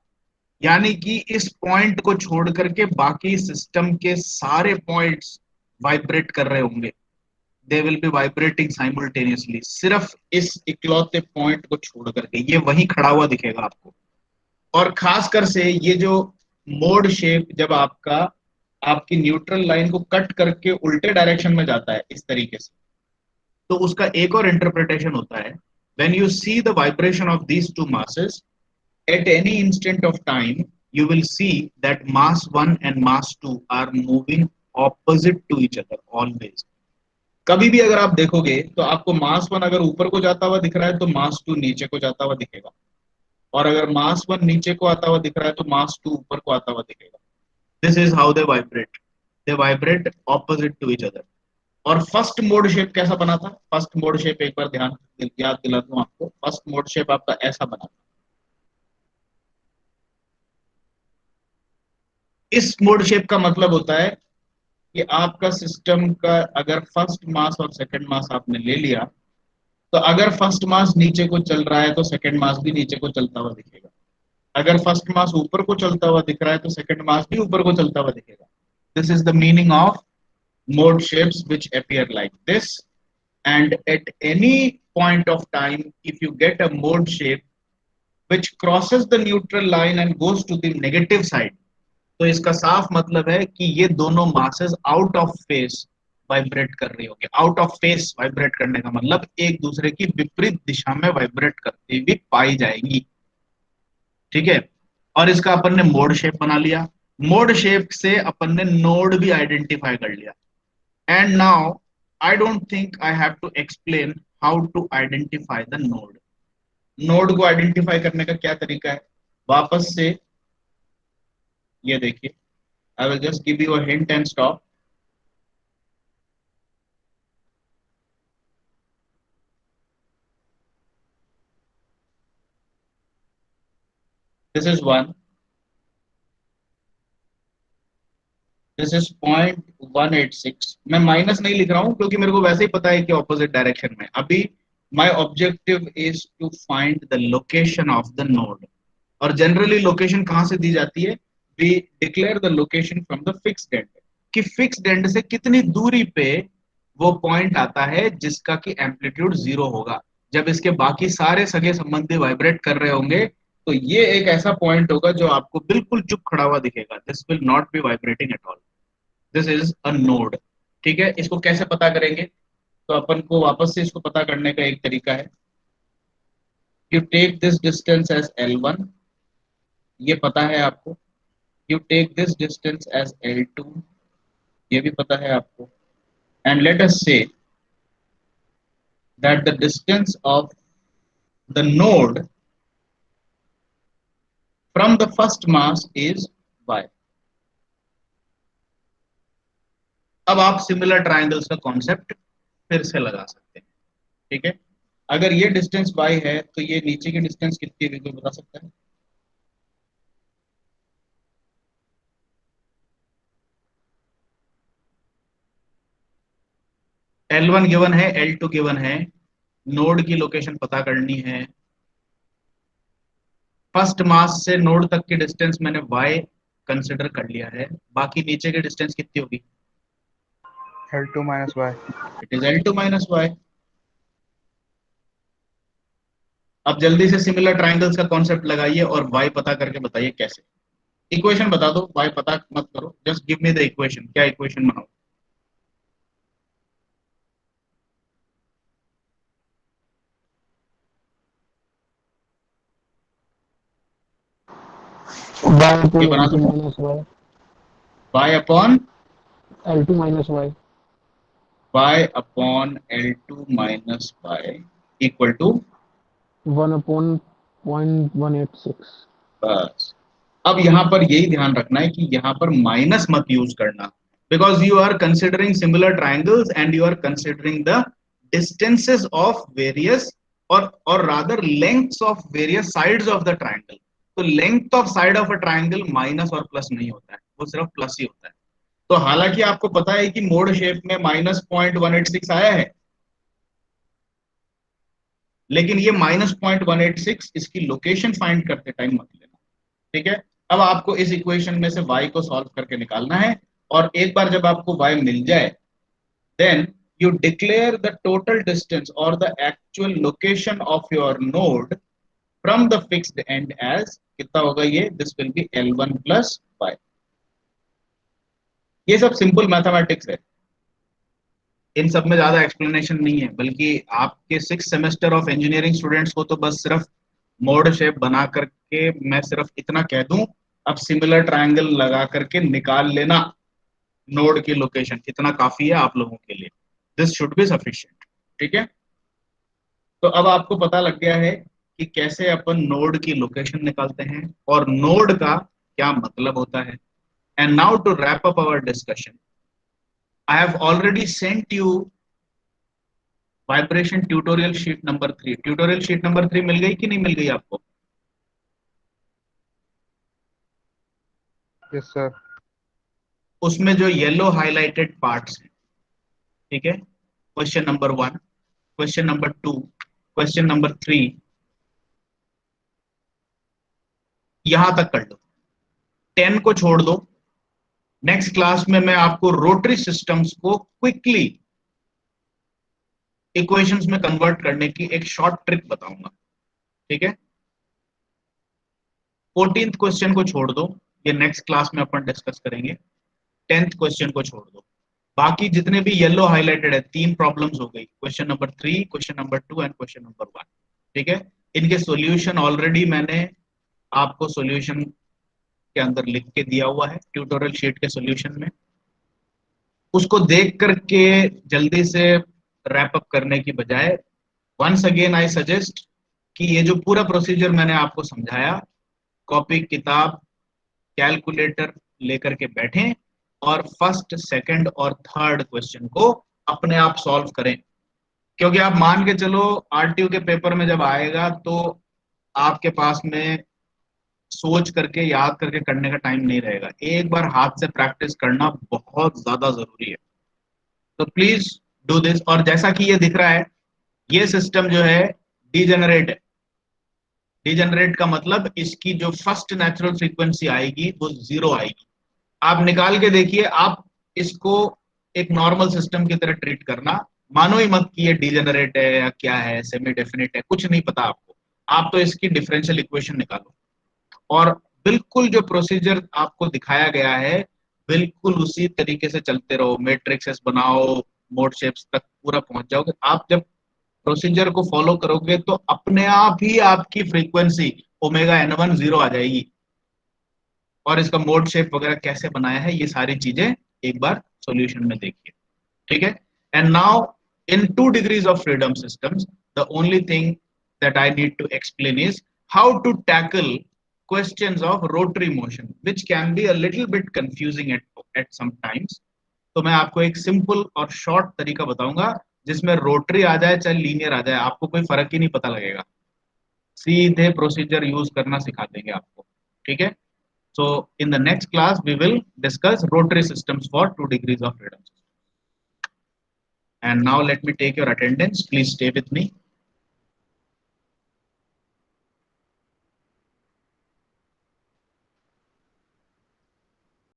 यानी कि इस पॉइंट को छोड़ करके बाकी सिस्टम के सारे पॉइंट्स वाइब्रेट कर रहे होंगे। They will be vibrating simultaneously, सिर्फ इस इकलौते पॉइंट को छोड़ करके ये वहीं खड़ा हुआ दिखेगा आपको। और खासकर से ये जो मोड शेप जब आपका आपकी न्यूट्रल लाइन को कट करके उल्टे डायरेक्शन में जाता है इस तरीके से, तो उसका एक और इंटरप्रिटेशन होता है, when you see the vibration of these two masses at any instant of time, you will see that mass 1 and mass 2 are moving opposite to each other always. कभी भी अगर आप देखोगे तो आपको मास 1 अगर ऊपर को जाता हुआ दिख रहा है तो मास 2 नीचे को जाता हुआ दिखेगा, और अगर मास 1 नीचे को आता हुआ दिख रहा है तो मास 2 ऊपर को आता हुआ दिखेगा। This is how they vibrate opposite to each other. और फर्स्ट मोड शेप कैसा बना था? फर्स्ट मोड शेप एक बार ध्यान याद दिला दूं आपको, फर्स्ट मोड शेप आपका ऐसा बना था। इस मोड शेप का मतलब होता है कि आपका सिस्टम का अगर फर्स्ट मास और सेकंड मास आपने ले लिया, तो अगर फर्स्ट मास नीचे को चल रहा है तो सेकंड मास भी नीचे को चलता हुआ दिखेगा। अगर फर्स्ट मास ऊपर को चलता हुआ दिख रहा है तो सेकंड मास भी ऊपर को चलता हुआ दिखेगा। This is the meaning of mode shapes which appear like this. And at any point of time, if you get a mode shape which crosses the neutral line and goes to the negative side, तो इसका साफ मतलब है कि ये दोनों masses out of face vibrate कर रही होगी। आउट ऑफ फेस वाइब्रेट करने का मतलब एक दूसरे की विपरीत दिशा में वाइब्रेट करती हुई पाई जाएंगी, ठीक है। और इसका अपन ने मोड शेप बना लिया। मोड शेप से अपन ने नोड भी आइडेंटिफाई कर लिया। And now I don't think I have to explain how to identify the node. Node को आइडेंटिफाई करने का क्या तरीका है? वापस से ये देखिए, I will just give you a hint and stop. This is 1, this is 0.186। मैं माइनस नहीं लिख रहा हूं क्योंकि मेरे को वैसे ही पता है कि ऑपोजिट डायरेक्शन में। अभी my objective is to find the location of the node. और जनरली लोकेशन कहां से दी जाती है? We declare the location from the fixed end, कि फिक्स्ड एंड से कितनी दूरी पे वो पॉइंट आता है जिसका कि एम्पलीट्यूड 0 होगा। जब इसके बाकी सारे सगे संबंधी वाइब्रेट कर रहे होंगे तो ये एक ऐसा पॉइंट होगा जो आपको बिल्कुल चुप खड़ा हुआ दिखेगा। This will not be vibrating at all. This is a node, ठीक है। इसको कैसे पता करेंगे? तो अपन को वापस से इसको पता करने का एक तरीका है, you take this distance as L1, ये पता है आपको। You take this distance as L2, ये भी पता है आपको। And let us say that the distance of the node from the first mass is y। अब आप सिमिलर ट्राइंगल्स का कॉन्सेप्ट फिर से लगा सकते हैं, ठीक है। अगर ये डिस्टेंस y है तो ये नीचे की डिस्टेंस कितनी है, कोई बता सकता है? L1 गिवन है, L2 गिवन है, नोड की लोकेशन पता करनी है। फर्स्ट मास से नोड तक की डिस्टेंस मैंने y कंसिडर कर लिया है, बाकी नीचे की डिस्टेंस कितनी होगी? L2 minus y. It is L2 minus Y. अब जल्दी से सिमिलर ट्राइंगल्स का कॉन्सेप्ट लगाइए और y पता करके बताइए कैसे। इक्वेशन बता दो, y पता मत करो, just give me the equation. क्या इक्वेशन बनाओ? y ये upon बना L2 दो, minus y. y upon L2 minus y. y upon L2 minus y equal to 1 upon 0.186. बस। अब यहां पर यही ध्यान रखना है कि यहां पर माइनस मत यूज करना, because you are considering similar triangles and you are considering the distances of various और rather lengths of various sides of the triangle. तो length of side of a triangle minus और plus नहीं होता है, वो सिर्फ plus ही होता है। तो हालांकि आपको पता है कि मोड शेप में -0.186 आया है, लेकिन ये -0.186 इसकी लोकेशन फाइंड करते टाइम मत लेना। ठीक है, अब आपको इस इक्वेशन में से y को सॉल्व करके निकालना है, और एक बार जब आपको y मिल जाए, then you declare the total distance or the actual location of your node from the fixed end as कितना होगा ये? this will be L1 plus y। ये सब सिंपल मैथमेटिक्स है, इन सब में ज्यादा एक्सप्लेनेशन नहीं है, बल्कि आपके 6 सेमेस्टर ऑफ इंजीनियरिंग स्टूडेंट्स को तो बस सिर्फ मोड शेप बना करके मैं सिर्फ इतना कह दूं, अब सिमिलर ट्रायंगल लगा करके निकाल लेना नोड की लोकेशन, इतना काफी है आप लोगों के लिए। This should be sufficient. ठीक है, तो अब आपको पता लग गया है कि कैसे अपन नोड की लोकेशन निकालते हैं और नोड का क्या मतलब होता है। And now to wrap up our discussion, I have already sent you vibration tutorial sheet number 3। Tutorial sheet number 3 मिल गई कि नहीं मिल गई आपको? Yes, sir. उसमें जो येलो हाइलाइटेड पार्ट्स हैं, ठीक है, question number 1, question number 2, question number 3, यहां तक कर लो, 10 को छोड़ दो। नेक्स्ट क्लास में मैं आपको रोटरी सिस्टम्स को क्विकली इक्वेशंस में कन्वर्ट करने की एक शॉर्ट ट्रिक बताऊंगा। ठीक है, 14th क्वेश्चन को छोड़ दो, ये नेक्स्ट क्लास में अपन डिस्कस करेंगे। 10th क्वेश्चन को छोड़ दो, बाकी जितने भी येलो हाइलाइटेड है, 3 प्रॉब्लम्स हो गई, question number 3, question number 2 and question number 1। ठीक है, इनके सॉल्यूशन ऑलरेडी मैंने आपको सॉल्यूशन के अंदर लिख के दिया हुआ है ट्यूटोरियल शीट के सॉल्यूशन में, उसको देख करके जल्दी से रैप अप करने की बजाय वंस अगेन आई सजेस्ट कि ये जो पूरा प्रोसीजर मैंने आपको समझाया, कॉपी किताब कैलकुलेटर लेकर के बैठें और फर्स्ट, सेकंड और थर्ड क्वेश्चन को अपने आप सॉल्व करें। क्योंकि आप मान के चलो आरटीयू के पेपर में जब आएगा तो आपके पास में सोच करके याद करके करने का टाइम नहीं रहेगा, एक बार हाथ से प्रैक्टिस करना बहुत ज्यादा जरूरी है। तो प्लीज डू दिस। और जैसा कि ये दिख रहा है, ये सिस्टम जो है डीजेनरेट है। डीजेनरेट का मतलब इसकी जो फर्स्ट नेचुरल फ्रीक्वेंसी आएगी वो 0 आएगी। आप निकाल के देखिए, आप इसको एक नॉर्मल सिस्टम की तरह ट्रीट करना, मानो ही मत कि ये डीजेनरेट है या क्या है, सेमी डेफिनिट है, कुछ नहीं पता आपको। आप तो इसकी डिफरेंशियल इक्वेशन निकालो और बिल्कुल जो प्रोसीजर आपको दिखाया गया है बिल्कुल उसी तरीके से चलते रहो, मैट्रिक्सेस बनाओ, मोड शेप्स तक पूरा पहुंच जाओगे। आप जब प्रोसीजर को फॉलो करोगे तो अपने आप ही आपकी फ्रीक्वेंसी ओमेगा n1 0 आ जाएगी। और इसका मोड शेप वगैरह कैसे बनाया है, ये सारी चीजें एक बार सॉल्यूशन में देखिए। ठीक है, and now in 2 degrees of freedom systems the only thing that I need to explain is how to tackle questions of rotary motion, which can be a little bit confusing at some times। तो मैं आपको एक simple और short तरीका बताऊंगा जिसमें rotary आ जाए चाहे लीनियर आ जाए, आपको कोई फर्क ही नहीं पता लगेगा, सीधे प्रोसीजर यूज करना सिखा देंगे आपको। ठीक है, so in the next class we will discuss rotary systems for 2 degrees of freedom। And now let me take your attendance, please stay with me।